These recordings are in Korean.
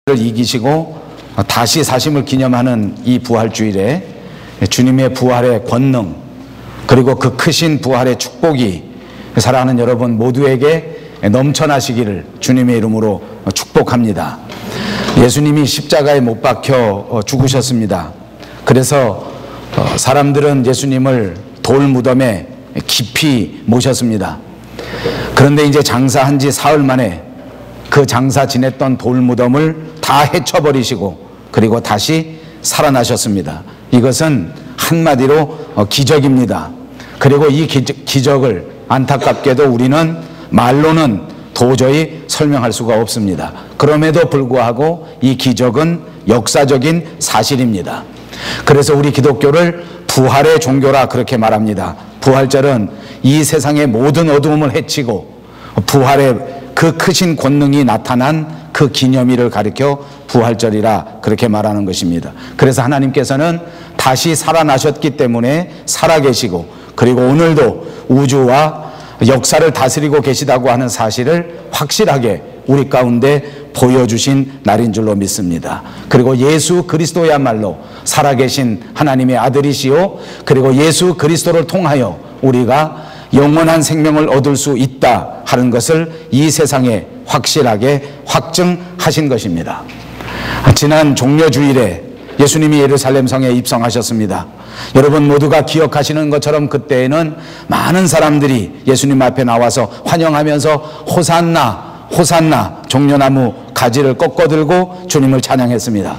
를 이기시고 다시 사심을 기념하는 이 부활주일에 주님의 부활의 권능 그리고 그 크신 부활의 축복이 사랑하는 여러분 모두에게 넘쳐나시기를 주님의 이름으로 축복합니다. 예수님이 십자가에 못 박혀 죽으셨습니다. 그래서 사람들은 예수님을 돌 무덤에 깊이 모셨습니다. 그런데 이제 장사한 지 사흘 만에 그 장사 지냈던 돌 무덤을 다 헤쳐버리시고 그리고 다시 살아나셨습니다. 이것은 한마디로 기적입니다. 그리고 이 기적을 안타깝게도 우리는 말로는 도저히 설명할 수가 없습니다. 그럼에도 불구하고 이 기적은 역사적인 사실입니다. 그래서 우리 기독교를 부활의 종교라 그렇게 말합니다. 부활절은 이 세상의 모든 어두움을 헤치고 부활의 그 크신 권능이 나타난 그 기념일을 가리켜 부활절이라 그렇게 말하는 것입니다. 그래서 하나님께서는 다시 살아나셨기 때문에 살아계시고 그리고 오늘도 우주와 역사를 다스리고 계시다고 하는 사실을 확실하게 우리 가운데 보여주신 날인 줄로 믿습니다. 그리고 예수 그리스도야말로 살아계신 하나님의 아들이시요 그리고 예수 그리스도를 통하여 우리가 영원한 생명을 얻을 수 있다 하는 것을 이 세상에 확실하게 확증하신 것입니다. 지난 종려주일에 예수님이 예루살렘 성에 입성하셨습니다. 여러분 모두가 기억하시는 것처럼 그때에는 많은 사람들이 예수님 앞에 나와서 환영하면서 호산나 호산나 종려나무 가지를 꺾어들고 주님을 찬양했습니다.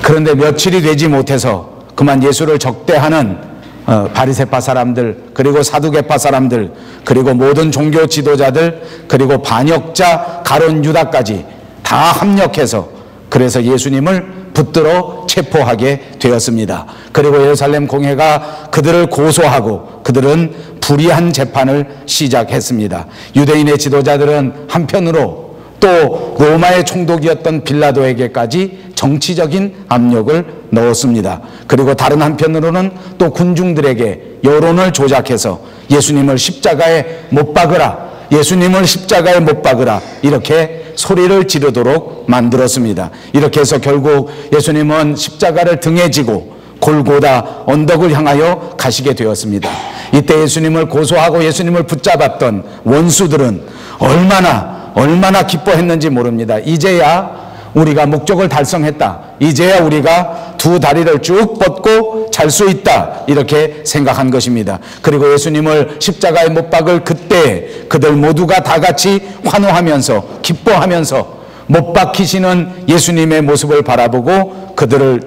그런데 며칠이 되지 못해서 그만 예수를 적대하는 바리새파 사람들 그리고 사두개파 사람들 그리고 모든 종교 지도자들 그리고 반역자 가룟 유다까지 다 합력해서 그래서 예수님을 붙들어 체포하게 되었습니다. 그리고 예루살렘 공회가 그들을 고소하고 그들은 불의한 재판을 시작했습니다. 유대인의 지도자들은 한편으로 또 로마의 총독이었던 빌라도에게까지 정치적인 압력을 넣었습니다. 그리고 다른 한편으로는 또 군중들에게 여론을 조작해서 예수님을 십자가에 못 박으라, 예수님을 십자가에 못 박으라 이렇게 소리를 지르도록 만들었습니다. 이렇게 해서 결국 예수님은 십자가를 등에 지고 골고다 언덕을 향하여 가시게 되었습니다. 이때 예수님을 고소하고 예수님을 붙잡았던 원수들은 얼마나 기뻐했는지 모릅니다. 이제야 우리가 목적을 달성했다. 이제야 우리가 두 다리를 쭉 뻗고 잘 수 있다. 이렇게 생각한 것입니다. 그리고 예수님을 십자가에 못 박을 그때 그들 모두가 다 같이 환호하면서 기뻐하면서 못 박히시는 예수님의 모습을 바라보고 그를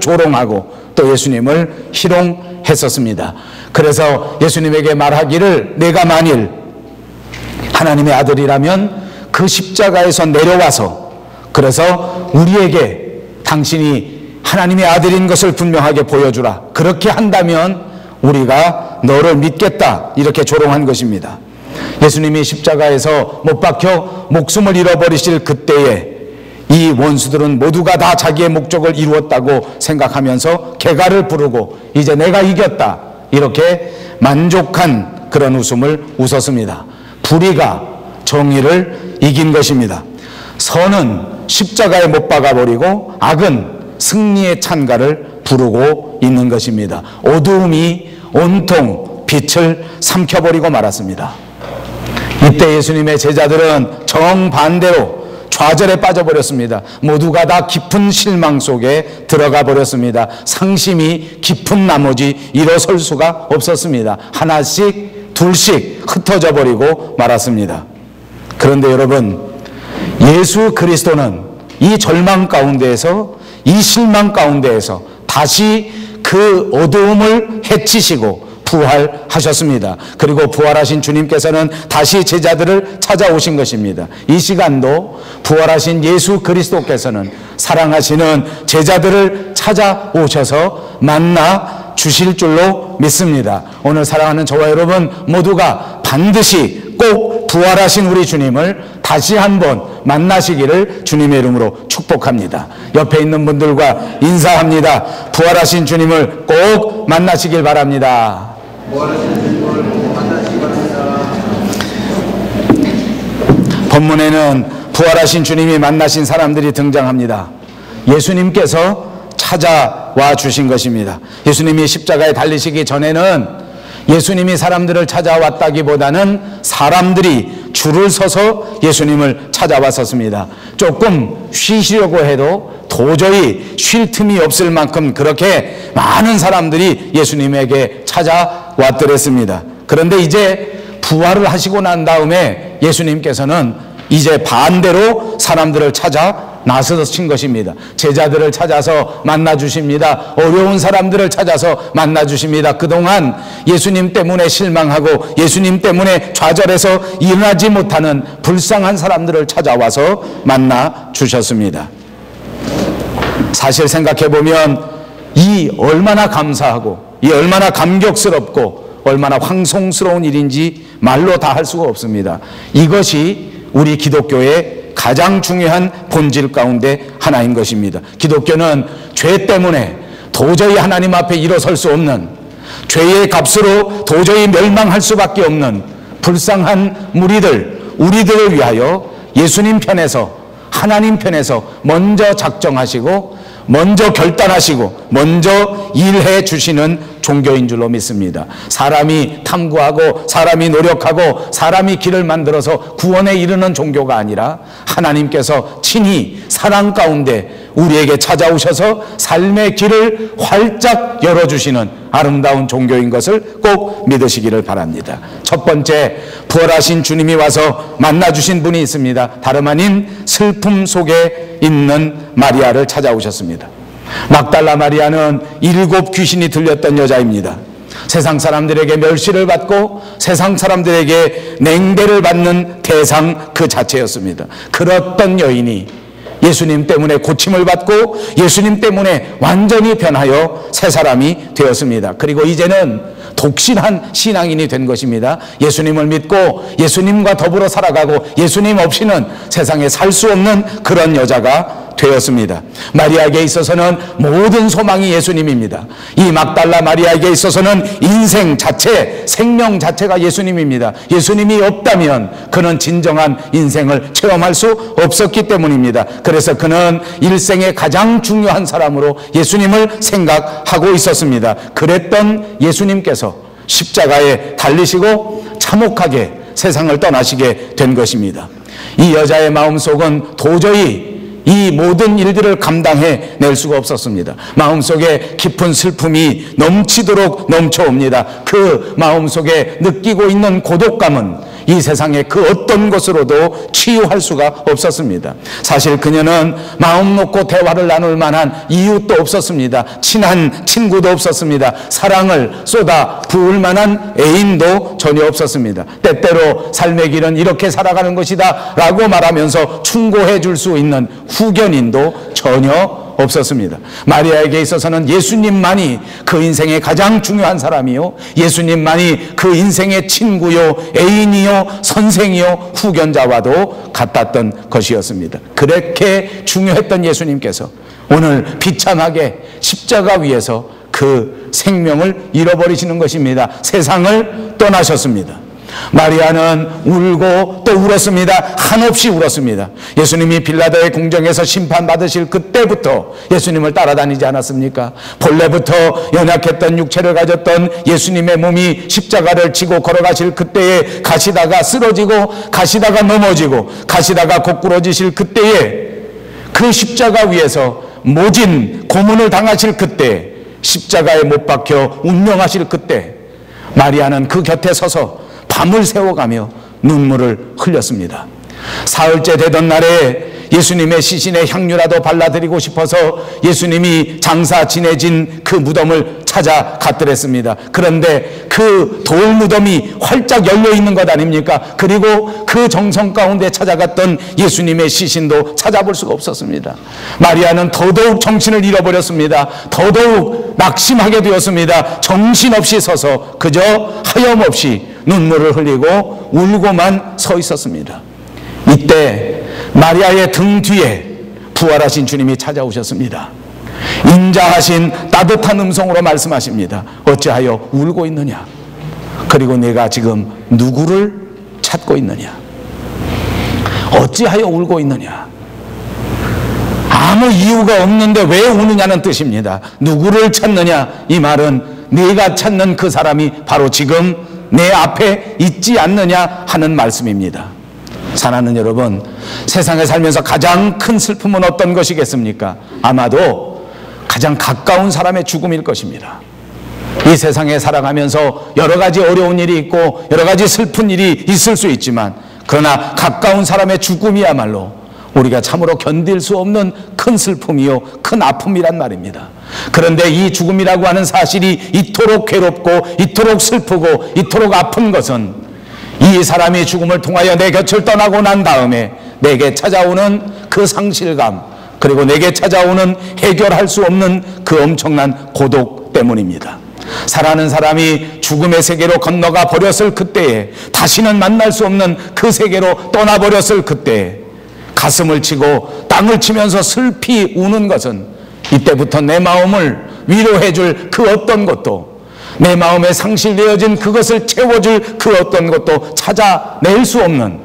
조롱하고 또 예수님을 희롱했었습니다. 그래서 예수님에게 말하기를 내가 만일 하나님의 아들이라면 그 십자가에서 내려와서 그래서 우리에게 당신이 하나님의 아들인 것을 분명하게 보여주라. 그렇게 한다면 우리가 너를 믿겠다. 이렇게 조롱한 것입니다. 예수님이 십자가에서 못 박혀 목숨을 잃어버리실 그때에 이 원수들은 모두가 다 자기의 목적을 이루었다고 생각하면서 개가를 부르고 이제 내가 이겼다. 이렇게 만족한 그런 웃음을 웃었습니다. 불의가 정의를 이긴 것입니다. 선은 십자가에 못 박아버리고 악은 승리의 찬가를 부르고 있는 것입니다. 어두움이 온통 빛을 삼켜버리고 말았습니다. 이때 예수님의 제자들은 정반대로 좌절에 빠져버렸습니다. 모두가 다 깊은 실망 속에 들어가 버렸습니다. 상심이 깊은 나머지 일어설 수가 없었습니다. 하나씩 둘씩 흩어져 버리고 말았습니다. 그런데 여러분 예수 그리스도는 이 절망 가운데에서 이 실망 가운데에서 다시 그 어두움을 해치시고 부활하셨습니다. 그리고 부활하신 주님께서는 다시 제자들을 찾아오신 것입니다. 이 시간도 부활하신 예수 그리스도께서는 사랑하시는 제자들을 찾아오셔서 만나 주실 줄로 믿습니다. 오늘 사랑하는 저와 여러분 모두가 반드시 꼭 부활하신 우리 주님을 다시 한번 만나시기를 주님의 이름으로 축복합니다. 옆에 있는 분들과 인사합니다. 부활하신 주님을 꼭 만나시길 바랍니다. 본문에는 부활하신 주님이 만나신 사람들이 등장합니다. 예수님께서 찾아와 주신 것입니다. 예수님이 십자가에 달리시기 전에는 예수님이 사람들을 찾아왔다기보다는 사람들이 줄을 서서 예수님을 찾아왔었습니다. 조금 쉬시려고 해도 도저히 쉴 틈이 없을 만큼 그렇게 많은 사람들이 예수님에게 찾아왔더랬습니다. 그런데 이제 부활을 하시고 난 다음에 예수님께서는 이제 반대로 사람들을 찾아 나서신 것입니다. 제자들을 찾아서 만나 주십니다. 어려운 사람들을 찾아서 만나 주십니다. 그동안 예수님 때문에 실망하고 예수님 때문에 좌절해서 일어나지 못하는 불쌍한 사람들을 찾아와서 만나 주셨습니다. 사실 생각해 보면 이 얼마나 감사하고 이 얼마나 감격스럽고 얼마나 황송스러운 일인지 말로 다 할 수가 없습니다. 이것이 우리 기독교의 가장 중요한 본질 가운데 하나인 것입니다. 기독교는 죄 때문에 도저히 하나님 앞에 일어설 수 없는, 죄의 값으로 도저히 멸망할 수밖에 없는 불쌍한 무리들, 우리들을 위하여 예수님 편에서, 하나님 편에서 먼저 작정하시고 먼저 결단하시고 먼저 일해 주시는 종교인 줄로 믿습니다. 사람이 탐구하고 사람이 노력하고 사람이 길을 만들어서 구원에 이르는 종교가 아니라 하나님께서 친히 사랑 가운데 우리에게 찾아오셔서 삶의 길을 활짝 열어주시는 아름다운 종교인 것을 꼭 믿으시기를 바랍니다. 첫 번째, 부활하신 주님이 와서 만나주신 분이 있습니다. 다름 아닌 슬픔 속에 있는 마리아를 찾아오셨습니다. 막달라 마리아는 7 귀신이 들렸던 여자입니다. 세상 사람들에게 멸시를 받고 세상 사람들에게 냉대를 받는 대상 그 자체였습니다. 그랬던 여인이 예수님 때문에 고침을 받고 예수님 때문에 완전히 변하여 새 사람이 되었습니다. 그리고 이제는 독실한 신앙인이 된 것입니다. 예수님을 믿고 예수님과 더불어 살아가고 예수님 없이는 세상에 살 수 없는 그런 여자가 되었습니다. 마리아에게 있어서는 모든 소망이 예수님입니다. 이 막달라 마리아에게 있어서는 인생 자체, 생명 자체가 예수님입니다. 예수님이 없다면 그는 진정한 인생을 체험할 수 없었기 때문입니다. 그래서 그는 일생의 가장 중요한 사람으로 예수님을 생각하고 있었습니다. 그랬던 예수님께서 십자가에 달리시고 참혹하게 세상을 떠나시게 된 것입니다. 이 여자의 마음속은 도저히 이 모든 일들을 감당해 낼 수가 없었습니다. 마음속에 깊은 슬픔이 넘치도록 넘쳐옵니다. 그 마음속에 느끼고 있는 고독감은 이 세상의 그 어떤 것으로도 치유할 수가 없었습니다. 사실 그녀는 마음 놓고 대화를 나눌 만한 이웃도 없었습니다. 친한 친구도 없었습니다. 사랑을 쏟아 부을 만한 애인도 전혀 없었습니다. 때때로 삶의 길은 이렇게 살아가는 것이다 라고 말하면서 충고해 줄 수 있는 후견인도 전혀 없었습니다. 마리아에게 있어서는 예수님만이 그 인생의 가장 중요한 사람이요, 예수님만이 그 인생의 친구요, 애인이요, 선생이요, 후견자와도 같았던 것이었습니다. 그렇게 중요했던 예수님께서 오늘 비참하게 십자가 위에서 그 생명을 잃어버리시는 것입니다. 세상을 떠나셨습니다. 마리아는 울고 또 울었습니다. 한없이 울었습니다. 예수님이 빌라도의 궁정에서 심판받으실 그때부터 예수님을 따라다니지 않았습니까? 본래부터 연약했던 육체를 가졌던 예수님의 몸이 십자가를 지고 걸어가실 그때에 가시다가 쓰러지고 가시다가 넘어지고 가시다가 고꾸러지실 그때에 그 십자가 위에서 모진 고문을 당하실 그때, 십자가에 못 박혀 운명하실 그때 마리아는 그 곁에 서서 밤을 새워가며 눈물을 흘렸습니다. 사흘째 되던 날에 예수님의 시신에 향유라도 발라드리고 싶어서 예수님이 장사 지내진 그 무덤을 찾아갔더랬습니다. 그런데 그 돌 무덤이 활짝 열려있는 것 아닙니까? 그리고 그 정성 가운데 찾아갔던 예수님의 시신도 찾아볼 수가 없었습니다. 마리아는 더더욱 정신을 잃어버렸습니다. 더더욱 낙심하게 되었습니다. 정신없이 서서 그저 하염없이 눈물을 흘리고 울고만 서 있었습니다. 이때 마리아의 등 뒤에 부활하신 주님이 찾아오셨습니다. 인자하신 따뜻한 음성으로 말씀하십니다. 어찌하여 울고 있느냐? 그리고 내가 지금 누구를 찾고 있느냐? 어찌하여 울고 있느냐? 아무 이유가 없는데 왜 우느냐는 뜻입니다. 누구를 찾느냐? 이 말은 네가 찾는 그 사람이 바로 지금 내 앞에 있지 않느냐 하는 말씀입니다. 사랑하는 여러분, 세상에 살면서 가장 큰 슬픔은 어떤 것이겠습니까? 아마도 가장 가까운 사람의 죽음일 것입니다. 이 세상에 살아가면서 여러 가지 어려운 일이 있고 여러 가지 슬픈 일이 있을 수 있지만, 그러나 가까운 사람의 죽음이야말로 우리가 참으로 견딜 수 없는 큰 슬픔이요 큰 아픔이란 말입니다. 그런데 이 죽음이라고 하는 사실이 이토록 괴롭고 이토록 슬프고 이토록 아픈 것은 이 사람이 죽음을 통하여 내 곁을 떠나고 난 다음에 내게 찾아오는 그 상실감, 그리고 내게 찾아오는 해결할 수 없는 그 엄청난 고독 때문입니다. 사랑하는 사람이 죽음의 세계로 건너가 버렸을 그때에, 다시는 만날 수 없는 그 세계로 떠나버렸을 그때에 가슴을 치고 땅을 치면서 슬피 우는 것은 이때부터 내 마음을 위로해 줄 그 어떤 것도, 내 마음에 상실되어진 그것을 채워줄 그 어떤 것도 찾아낼 수 없는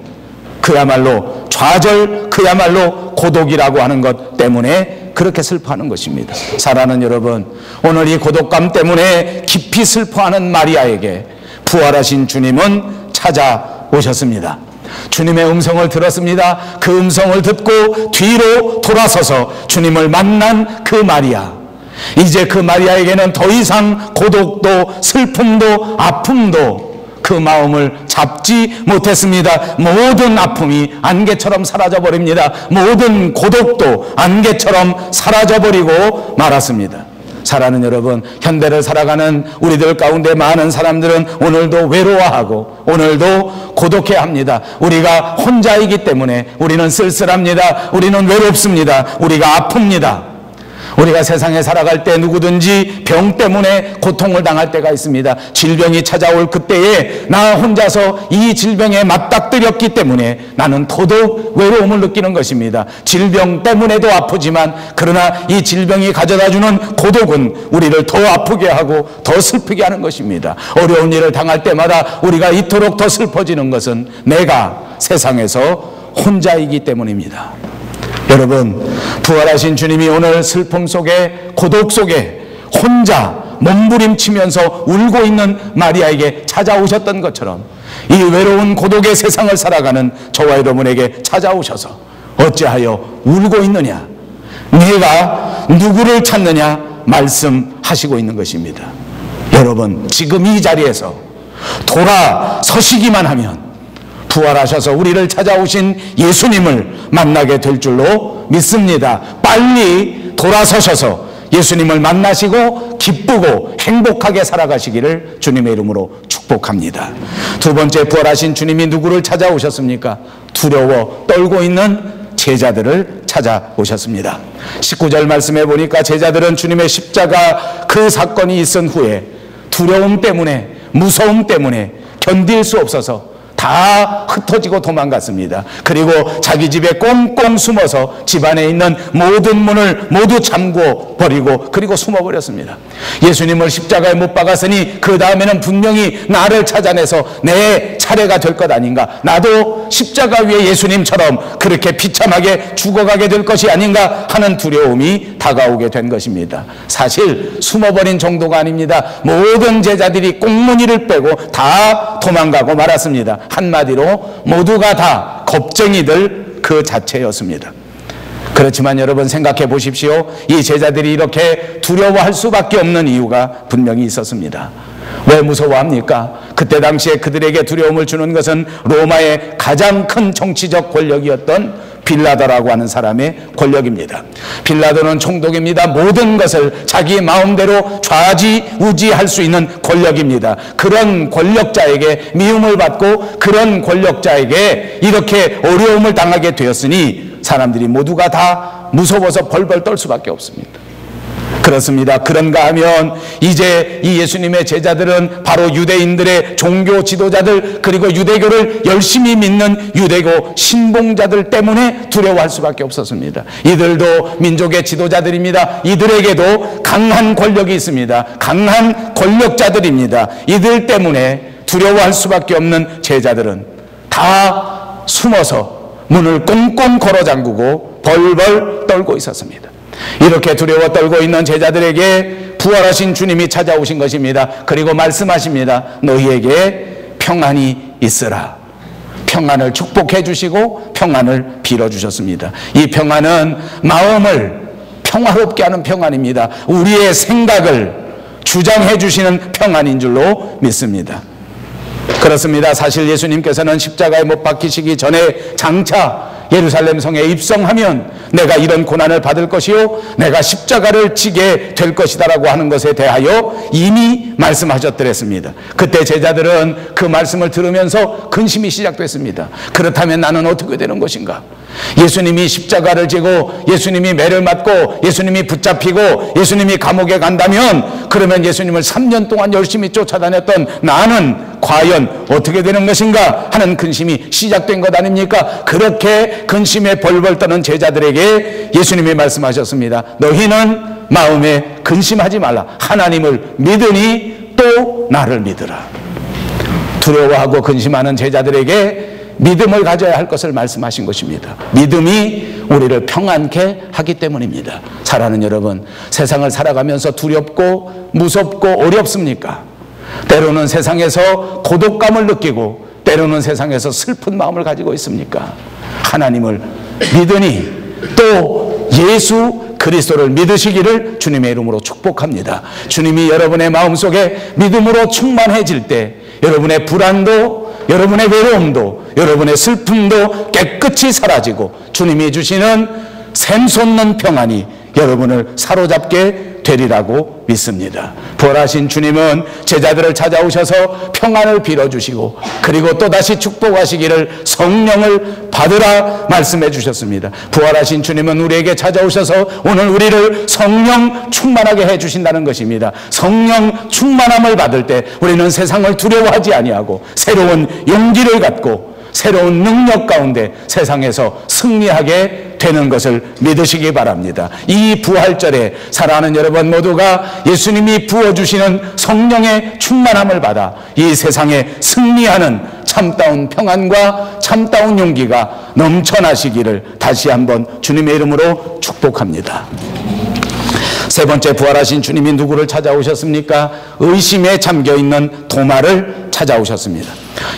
그야말로 좌절, 그야말로 고독이라고 하는 것 때문에 그렇게 슬퍼하는 것입니다. 사랑하는 여러분, 오늘 이 고독감 때문에 깊이 슬퍼하는 마리아에게 부활하신 주님은 찾아오셨습니다. 주님의 음성을 들었습니다. 그 음성을 듣고 뒤로 돌아서서 주님을 만난 그 마리아, 이제 그 마리아에게는 더 이상 고독도 슬픔도 아픔도 그 마음을 잡지 못했습니다. 모든 아픔이 안개처럼 사라져버립니다. 모든 고독도 안개처럼 사라져버리고 말았습니다. 사랑하는 여러분, 현대를 살아가는 우리들 가운데 많은 사람들은 오늘도 외로워하고 오늘도 고독해합니다. 우리가 혼자이기 때문에 우리는 쓸쓸합니다. 우리는 외롭습니다. 우리가 아픕니다. 우리가 세상에 살아갈 때 누구든지 병 때문에 고통을 당할 때가 있습니다. 질병이 찾아올 그때에 나 혼자서 이 질병에 맞닥뜨렸기 때문에 나는 더더욱 외로움을 느끼는 것입니다. 질병 때문에도 아프지만, 그러나 이 질병이 가져다주는 고독은 우리를 더 아프게 하고 더 슬프게 하는 것입니다. 어려운 일을 당할 때마다 우리가 이토록 더 슬퍼지는 것은 내가 세상에서 혼자이기 때문입니다. 여러분, 부활하신 주님이 오늘 슬픔 속에, 고독 속에 혼자 몸부림치면서 울고 있는 마리아에게 찾아오셨던 것처럼 이 외로운 고독의 세상을 살아가는 저와 여러분에게 찾아오셔서 어찌하여 울고 있느냐, 네가 누구를 찾느냐 말씀하시고 있는 것입니다. 여러분, 지금 이 자리에서 돌아서시기만 하면 부활하셔서 우리를 찾아오신 예수님을 만나게 될 줄로 믿습니다. 빨리 돌아서셔서 예수님을 만나시고 기쁘고 행복하게 살아가시기를 주님의 이름으로 축복합니다. 두 번째, 부활하신 주님이 누구를 찾아오셨습니까? 두려워 떨고 있는 제자들을 찾아오셨습니다. 19절 말씀해 보니까 제자들은 주님의 십자가 그 사건이 있은 후에 두려움 때문에, 무서움 때문에 견딜 수 없어서 다 흩어지고 도망갔습니다. 그리고 자기 집에 꽁꽁 숨어서 집안에 있는 모든 문을 모두 잠궈 버리고 그리고 숨어버렸습니다. 예수님을 십자가에 못 박았으니 그 다음에는 분명히 나를 찾아내서 내 차례가 될 것 아닌가, 나도 십자가 위에 예수님처럼 그렇게 비참하게 죽어가게 될 것이 아닌가 하는 두려움이 다가오게 된 것입니다. 사실 숨어버린 정도가 아닙니다. 모든 제자들이 꽁무니를 빼고 다 도망가고 말았습니다. 한마디로 모두가 다 겁쟁이들 그 자체였습니다. 그렇지만 여러분, 생각해 보십시오. 이 제자들이 이렇게 두려워할 수밖에 없는 이유가 분명히 있었습니다. 왜 무서워합니까? 그때 당시에 그들에게 두려움을 주는 것은 로마의 가장 큰 정치적 권력이었던 빌라도라고 하는 사람의 권력입니다. 빌라도는 총독입니다. 모든 것을 자기 마음대로 좌지우지할 수 있는 권력입니다. 그런 권력자에게 미움을 받고 그런 권력자에게 이렇게 어려움을 당하게 되었으니 사람들이 모두가 다 무서워서 벌벌 떨 수밖에 없습니다. 그렇습니다. 그런가 하면 이제 이 예수님의 제자들은 바로 유대인들의 종교 지도자들, 그리고 유대교를 열심히 믿는 유대교 신봉자들 때문에 두려워할 수밖에 없었습니다. 이들도 민족의 지도자들입니다. 이들에게도 강한 권력이 있습니다. 강한 권력자들입니다. 이들 때문에 두려워할 수밖에 없는 제자들은 다 숨어서 문을 꽁꽁 걸어 잠그고 벌벌 떨고 있었습니다. 이렇게 두려워 떨고 있는 제자들에게 부활하신 주님이 찾아오신 것입니다. 그리고 말씀하십니다. 너희에게 평안이 있으라. 평안을 축복해 주시고 평안을 빌어 주셨습니다. 이 평안은 마음을 평화롭게 하는 평안입니다. 우리의 생각을 주장해 주시는 평안인 줄로 믿습니다. 그렇습니다. 사실 예수님께서는 십자가에 못 박히시기 전에 장차 예루살렘 성에 입성하면 내가 이런 고난을 받을 것이요 내가 십자가를 지게 될 것이다 라고 하는 것에 대하여 이미 말씀하셨더랬습니다. 그때 제자들은 그 말씀을 들으면서 근심이 시작됐습니다. 그렇다면 나는 어떻게 되는 것인가? 예수님이 십자가를 지고 예수님이 매를 맞고 예수님이 붙잡히고 예수님이 감옥에 간다면 그러면 예수님을 3년 동안 열심히 쫓아다녔던 나는 과연 어떻게 되는 것인가 하는 근심이 시작된 것 아닙니까? 그렇게 근심에 벌벌 떠는 제자들에게 예수님이 말씀하셨습니다. 너희는 마음에 근심하지 말라. 하나님을 믿으니 또 나를 믿으라. 두려워하고 근심하는 제자들에게 믿음을 가져야 할 것을 말씀하신 것입니다. 믿음이 우리를 평안케 하기 때문입니다. 사랑하는 여러분, 세상을 살아가면서 두렵고 무섭고 어렵습니까? 때로는 세상에서 고독감을 느끼고 때로는 세상에서 슬픈 마음을 가지고 있습니까? 하나님을 믿으니 또 예수 그리스도를 믿으시기를 주님의 이름으로 축복합니다. 주님이 여러분의 마음속에 믿음으로 충만해질 때 여러분의 불안도 여러분의 외로움도 여러분의 슬픔도 깨끗이 사라지고 주님이 주시는 샘솟는 평안이 여러분을 사로잡게 되리라고 믿습니다. 부활하신 주님은 제자들을 찾아오셔서 평안을 빌어주시고 그리고 또다시 축복하시기를 성령을 받으라 말씀해 주셨습니다. 부활하신 주님은 우리에게 찾아오셔서 오늘 우리를 성령 충만하게 해주신다는 것입니다. 성령 충만함을 받을 때 우리는 세상을 두려워하지 아니하고 새로운 용기를 갖고 새로운 능력 가운데 세상에서 승리하게 되는 것을 믿으시기 바랍니다. 이 부활절에 사랑하는 여러분 모두가 예수님이 부어주시는 성령의 충만함을 받아 이 세상에 승리하는 참다운 평안과 참다운 용기가 넘쳐나시기를 다시 한번 주님의 이름으로 축복합니다. 세 번째, 부활하신 주님이 누구를 찾아오셨습니까? 의심에 잠겨있는 도마를 찾아오셨습니다.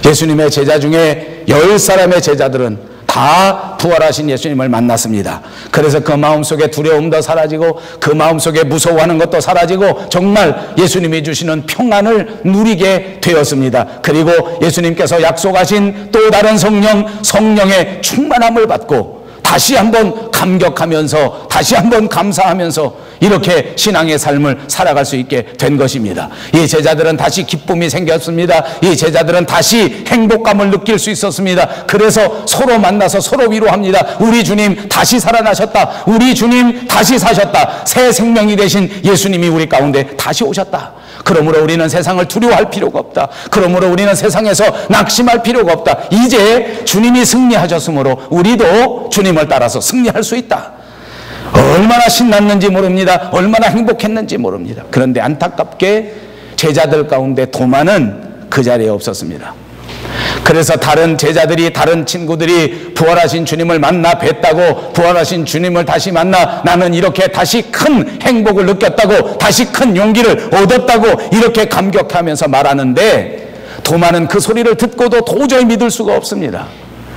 예수님의 제자 중에 10사람의 제자들은 다 부활하신 예수님을 만났습니다. 그래서 그 마음속에 두려움도 사라지고 그 마음속에 무서워하는 것도 사라지고 정말 예수님이 주시는 평안을 누리게 되었습니다. 그리고 예수님께서 약속하신 또 다른 성령의 충만함을 받고 다시 한번 감격하면서 다시 한번 감사하면서 이렇게 신앙의 삶을 살아갈 수 있게 된 것입니다. 이 제자들은 다시 기쁨이 생겼습니다. 이 제자들은 다시 행복감을 느낄 수 있었습니다. 그래서 서로 만나서 서로 위로합니다. 우리 주님 다시 살아나셨다. 우리 주님 다시 사셨다. 새 생명이 되신 예수님이 우리 가운데 다시 오셨다. 그러므로 우리는 세상을 두려워할 필요가 없다. 그러므로 우리는 세상에서 낙심할 필요가 없다. 이제 주님이 승리하셨으므로 우리도 주님을 따라서 승리할 수 있다. 얼마나 신났는지 모릅니다. 얼마나 행복했는지 모릅니다. 그런데 안타깝게 제자들 가운데 도마는 그 자리에 없었습니다. 그래서 다른 제자들이, 다른 친구들이 부활하신 주님을 만나 뵀다고, 부활하신 주님을 다시 만나 나는 이렇게 다시 큰 행복을 느꼈다고, 다시 큰 용기를 얻었다고 이렇게 감격하면서 말하는데 도마는 그 소리를 듣고도 도저히 믿을 수가 없습니다.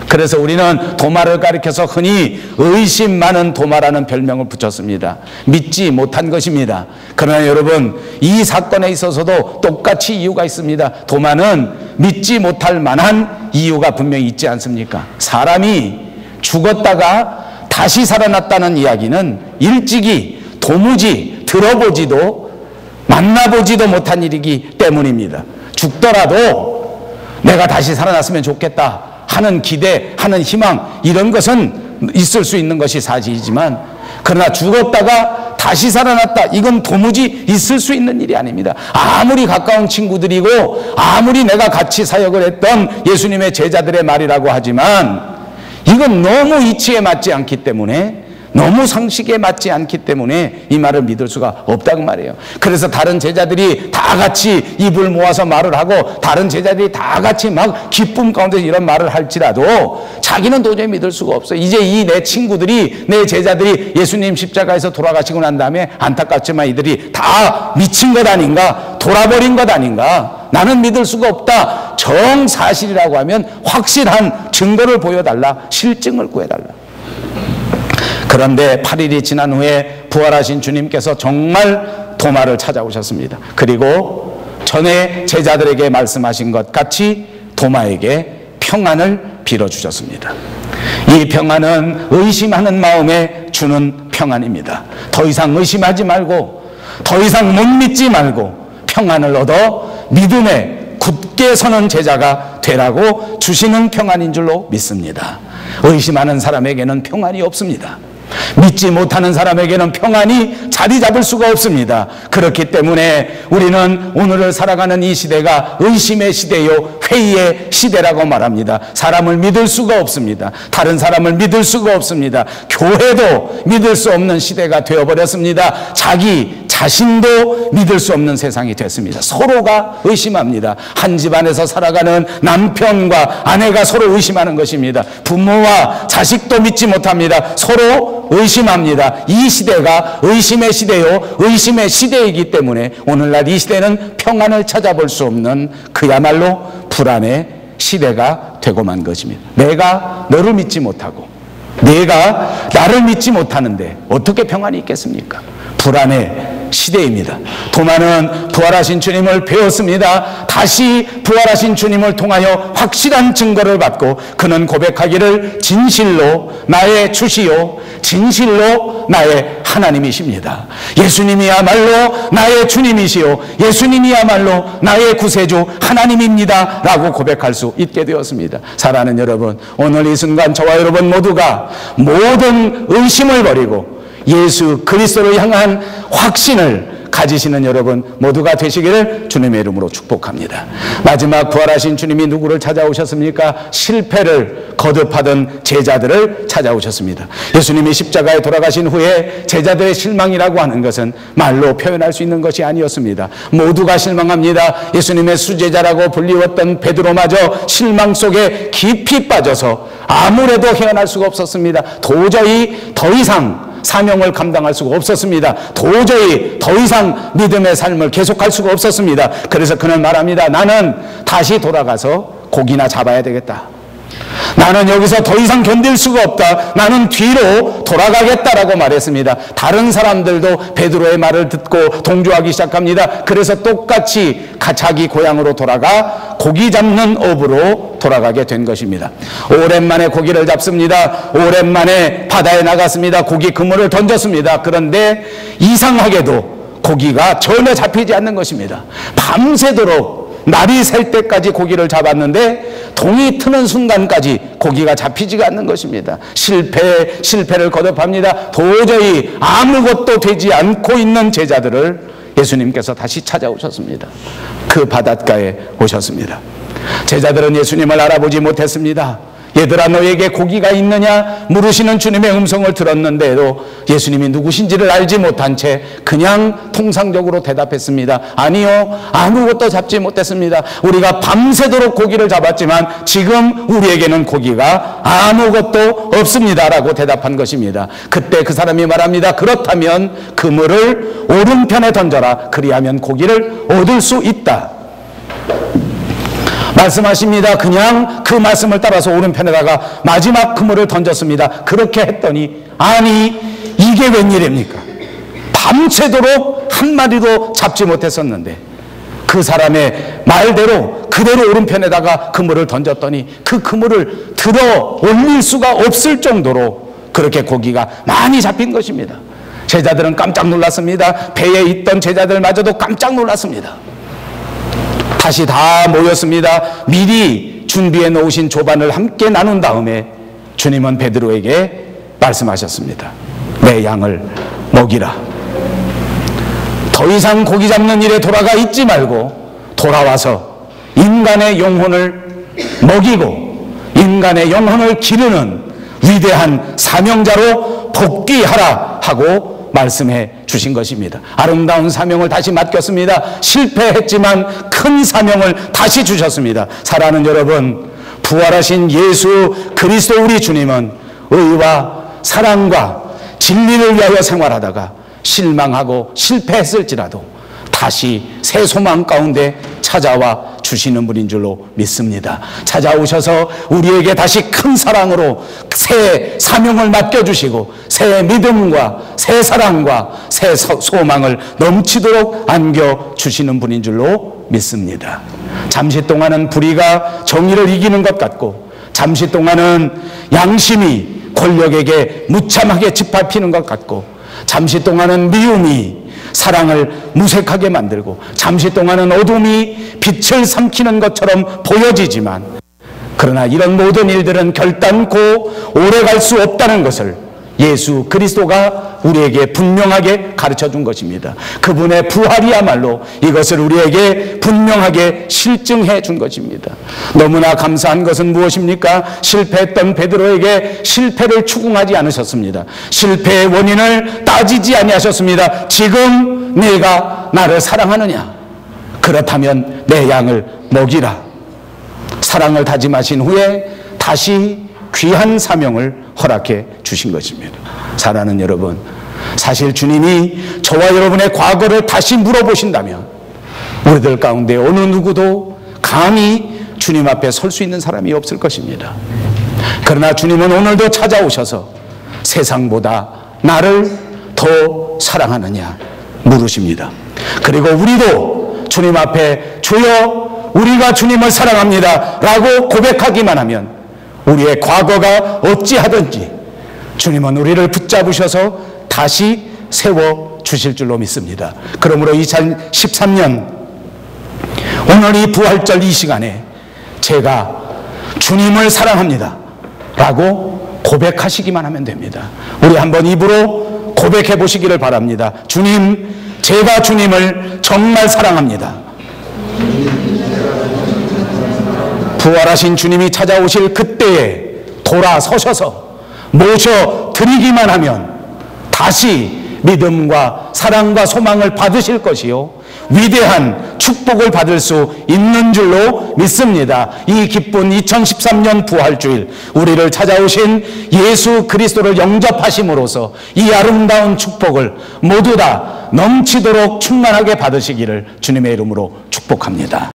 그래서 우리는 도마를 가리켜서 흔히 의심 많은 도마라는 별명을 붙였습니다. 믿지 못한 것입니다. 그러나 여러분, 이 사건에 있어서도 똑같이 이유가 있습니다. 도마는 믿지 못할 만한 이유가 분명히 있지 않습니까? 사람이 죽었다가 다시 살아났다는 이야기는 일찍이 도무지 들어보지도 만나보지도 못한 일이기 때문입니다. 죽더라도 내가 다시 살아났으면 좋겠다 하는 기대, 하는 희망, 이런 것은 있을 수 있는 것이 사실이지만 그러나 죽었다가 다시 살아났다, 이건 도무지 있을 수 있는 일이 아닙니다. 아무리 가까운 친구들이고 아무리 내가 같이 사역을 했던 예수님의 제자들의 말이라고 하지만 이건 너무 이치에 맞지 않기 때문에 너무 상식에 맞지 않기 때문에 이 말을 믿을 수가 없다고 말이에요. 그래서 다른 제자들이 다 같이 입을 모아서 말을 하고 다른 제자들이 다 같이 막 기쁨 가운데 이런 말을 할지라도 자기는 도저히 믿을 수가 없어요. 이제 이 내 친구들이, 내 제자들이 예수님 십자가에서 돌아가시고 난 다음에 안타깝지만 이들이 다 미친 것 아닌가, 돌아버린 것 아닌가, 나는 믿을 수가 없다. 정사실이라고 하면 확실한 증거를 보여달라, 실증을 구해달라. 그런데 8일이 지난 후에 부활하신 주님께서 정말 도마를 찾아오셨습니다. 그리고 전에 제자들에게 말씀하신 것 같이 도마에게 평안을 빌어주셨습니다. 이 평안은 의심하는 마음에 주는 평안입니다. 더 이상 의심하지 말고, 더 이상 못 믿지 말고 평안을 얻어 믿음에 굳게 서는 제자가 되라고 주시는 평안인 줄로 믿습니다. 의심하는 사람에게는 평안이 없습니다. 믿지 못하는 사람에게는 평안이 자리 잡을 수가 없습니다. 그렇기 때문에 우리는 오늘을 살아가는 이 시대가 의심의 시대요, 회의의 시대라고 말합니다. 사람을 믿을 수가 없습니다. 다른 사람을 믿을 수가 없습니다. 교회도 믿을 수 없는 시대가 되어버렸습니다. 자기 자신도 믿을 수 없는 세상이 됐습니다. 서로가 의심합니다. 한 집안에서 살아가는 남편과 아내가 서로 의심하는 것입니다. 부모와 자식도 믿지 못합니다. 서로 의심합니다. 이 시대가 의심의 시대요, 의심의 시대이기 때문에 오늘날 이 시대는 평안을 찾아볼 수 없는 그야말로 불안의 시대가 되고만 것입니다. 내가 너를 믿지 못하고 내가 나를 믿지 못하는데 어떻게 평안이 있겠습니까? 불안의 시대입니다. 도마는 부활하신 주님을 배웠습니다. 다시 부활하신 주님을 통하여 확실한 증거를 받고 그는 고백하기를 진실로 나의 주시요 진실로 나의 하나님이십니다. 예수님이야말로 나의 주님이시요 예수님이야말로 나의 구세주 하나님입니다 라고 고백할 수 있게 되었습니다. 사랑하는 여러분, 오늘 이 순간 저와 여러분 모두가 모든 의심을 버리고 예수 그리스도를 향한 확신을 가지시는 여러분 모두가 되시기를 주님의 이름으로 축복합니다. 마지막 부활하신 주님이 누구를 찾아오셨습니까? 실패를 거듭하던 제자들을 찾아오셨습니다. 예수님이 십자가에 돌아가신 후에 제자들의 실망이라고 하는 것은 말로 표현할 수 있는 것이 아니었습니다. 모두가 실망합니다. 예수님의 수제자라고 불리웠던 베드로마저 실망 속에 깊이 빠져서 아무래도 헤어날 수가 없었습니다. 도저히 더 이상 사명을 감당할 수가 없었습니다. 도저히 더 이상 믿음의 삶을 계속할 수가 없었습니다. 그래서 그는 말합니다. 나는 다시 돌아가서 고기나 잡아야 되겠다. 나는 여기서 더 이상 견딜 수가 없다. 나는 뒤로 돌아가겠다라고 말했습니다. 다른 사람들도 베드로의 말을 듣고 동조하기 시작합니다. 그래서 똑같이 자기 고향으로 돌아가 고기 잡는 업으로 돌아가게 된 것입니다. 오랜만에 고기를 잡습니다. 오랜만에 바다에 나갔습니다. 고기 그물을 던졌습니다. 그런데 이상하게도 고기가 전혀 잡히지 않는 것입니다. 밤새도록 날이 셀 때까지 고기를 잡았는데 동이 트는 순간까지 고기가 잡히지가 않는 것입니다. 실패를 거듭합니다. 도저히 아무것도 되지 않고 있는 제자들을 예수님께서 다시 찾아오셨습니다. 그 바닷가에 오셨습니다. 제자들은 예수님을 알아보지 못했습니다. 얘들아 너에게 고기가 있느냐 물으시는 주님의 음성을 들었는데도 예수님이 누구신지를 알지 못한 채 그냥 통상적으로 대답했습니다. 아니요, 아무것도 잡지 못했습니다. 우리가 밤새도록 고기를 잡았지만 지금 우리에게는 고기가 아무것도 없습니다 라고 대답한 것입니다. 그때 그 사람이 말합니다. 그렇다면 그물을 오른편에 던져라. 그리하면 고기를 얻을 수 있다 말씀하십니다. 그냥 그 말씀을 따라서 오른편에다가 마지막 그물을 던졌습니다. 그렇게 했더니 아니 이게 웬일입니까? 밤새도록 한 마리도 잡지 못했었는데 그 사람의 말대로 그대로 오른편에다가 그물을 던졌더니 그 그물을 들어 올릴 수가 없을 정도로 그렇게 고기가 많이 잡힌 것입니다. 제자들은 깜짝 놀랐습니다. 배에 있던 제자들마저도 깜짝 놀랐습니다. 다시 다 모였습니다. 미리 준비해 놓으신 조반을 함께 나눈 다음에 주님은 베드로에게 말씀하셨습니다. 내 양을 먹이라. 더 이상 고기 잡는 일에 돌아가 있지 말고 돌아와서 인간의 영혼을 먹이고 인간의 영혼을 기르는 위대한 사명자로 복귀하라 하고 말씀해 주신 것입니다. 아름다운 사명을 다시 맡겼습니다. 실패했지만 큰 사명을 다시 주셨습니다. 사랑하는 여러분, 부활하신 예수 그리스도 우리 주님은 의와 사랑과 진리를 위하여 생활하다가 실망하고 실패했을지라도 다시 새 소망 가운데 찾아와 주시는 분인 줄로 믿습니다. 찾아오셔서 우리에게 다시 큰 사랑으로 새 사명을 맡겨주시고 새 믿음과 새 사랑과 새 소망을 넘치도록 안겨주시는 분인 줄로 믿습니다. 잠시 동안은 불의가 정의를 이기는 것 같고, 잠시 동안은 양심이 권력에게 무참하게 짓밟히는 것 같고, 잠시 동안은 미움이 사랑을 무색하게 만들고, 잠시 동안은 어둠이 빛을 삼키는 것처럼 보여지지만, 그러나 이런 모든 일들은 결단코 오래 갈 수 없다는 것을 예수 그리스도가 우리에게 분명하게 가르쳐 준 것입니다. 그분의 부활이야말로 이것을 우리에게 분명하게 실증해 준 것입니다. 너무나 감사한 것은 무엇입니까? 실패했던 베드로에게 실패를 추궁하지 않으셨습니다. 실패의 원인을 따지지 아니하셨습니다. 지금 네가 나를 사랑하느냐? 그렇다면 내 양을 먹이라. 사랑을 다짐하신 후에 다시 귀한 사명을 허락해 주신 것입니다. 사랑하는 여러분, 사실 주님이 저와 여러분의 과거를 다시 물어보신다면 우리들 가운데 어느 누구도 감히 주님 앞에 설 수 있는 사람이 없을 것입니다. 그러나 주님은 오늘도 찾아오셔서 세상보다 나를 더 사랑하느냐 물으십니다. 그리고 우리도 주님 앞에 주여 우리가 주님을 사랑합니다 라고 고백하기만 하면 우리의 과거가 어찌하든지 주님은 우리를 붙잡으셔서 다시 세워주실 줄로 믿습니다. 그러므로 2013년 오늘 이 부활절 이 시간에 제가 주님을 사랑합니다 라고 고백하시기만 하면 됩니다. 우리 한번 입으로 고백해 보시기를 바랍니다. 주님, 제가 주님을 정말 사랑합니다. 부활하신 주님이 찾아오실 그때에 돌아서셔서 모셔드리기만 하면 다시 믿음과 사랑과 소망을 받으실 것이요 위대한 축복을 받을 수 있는 줄로 믿습니다. 이 기쁜 2013년 부활주일 우리를 찾아오신 예수 그리스도를 영접하심으로써 이 아름다운 축복을 모두 다 넘치도록 충만하게 받으시기를 주님의 이름으로 축복합니다.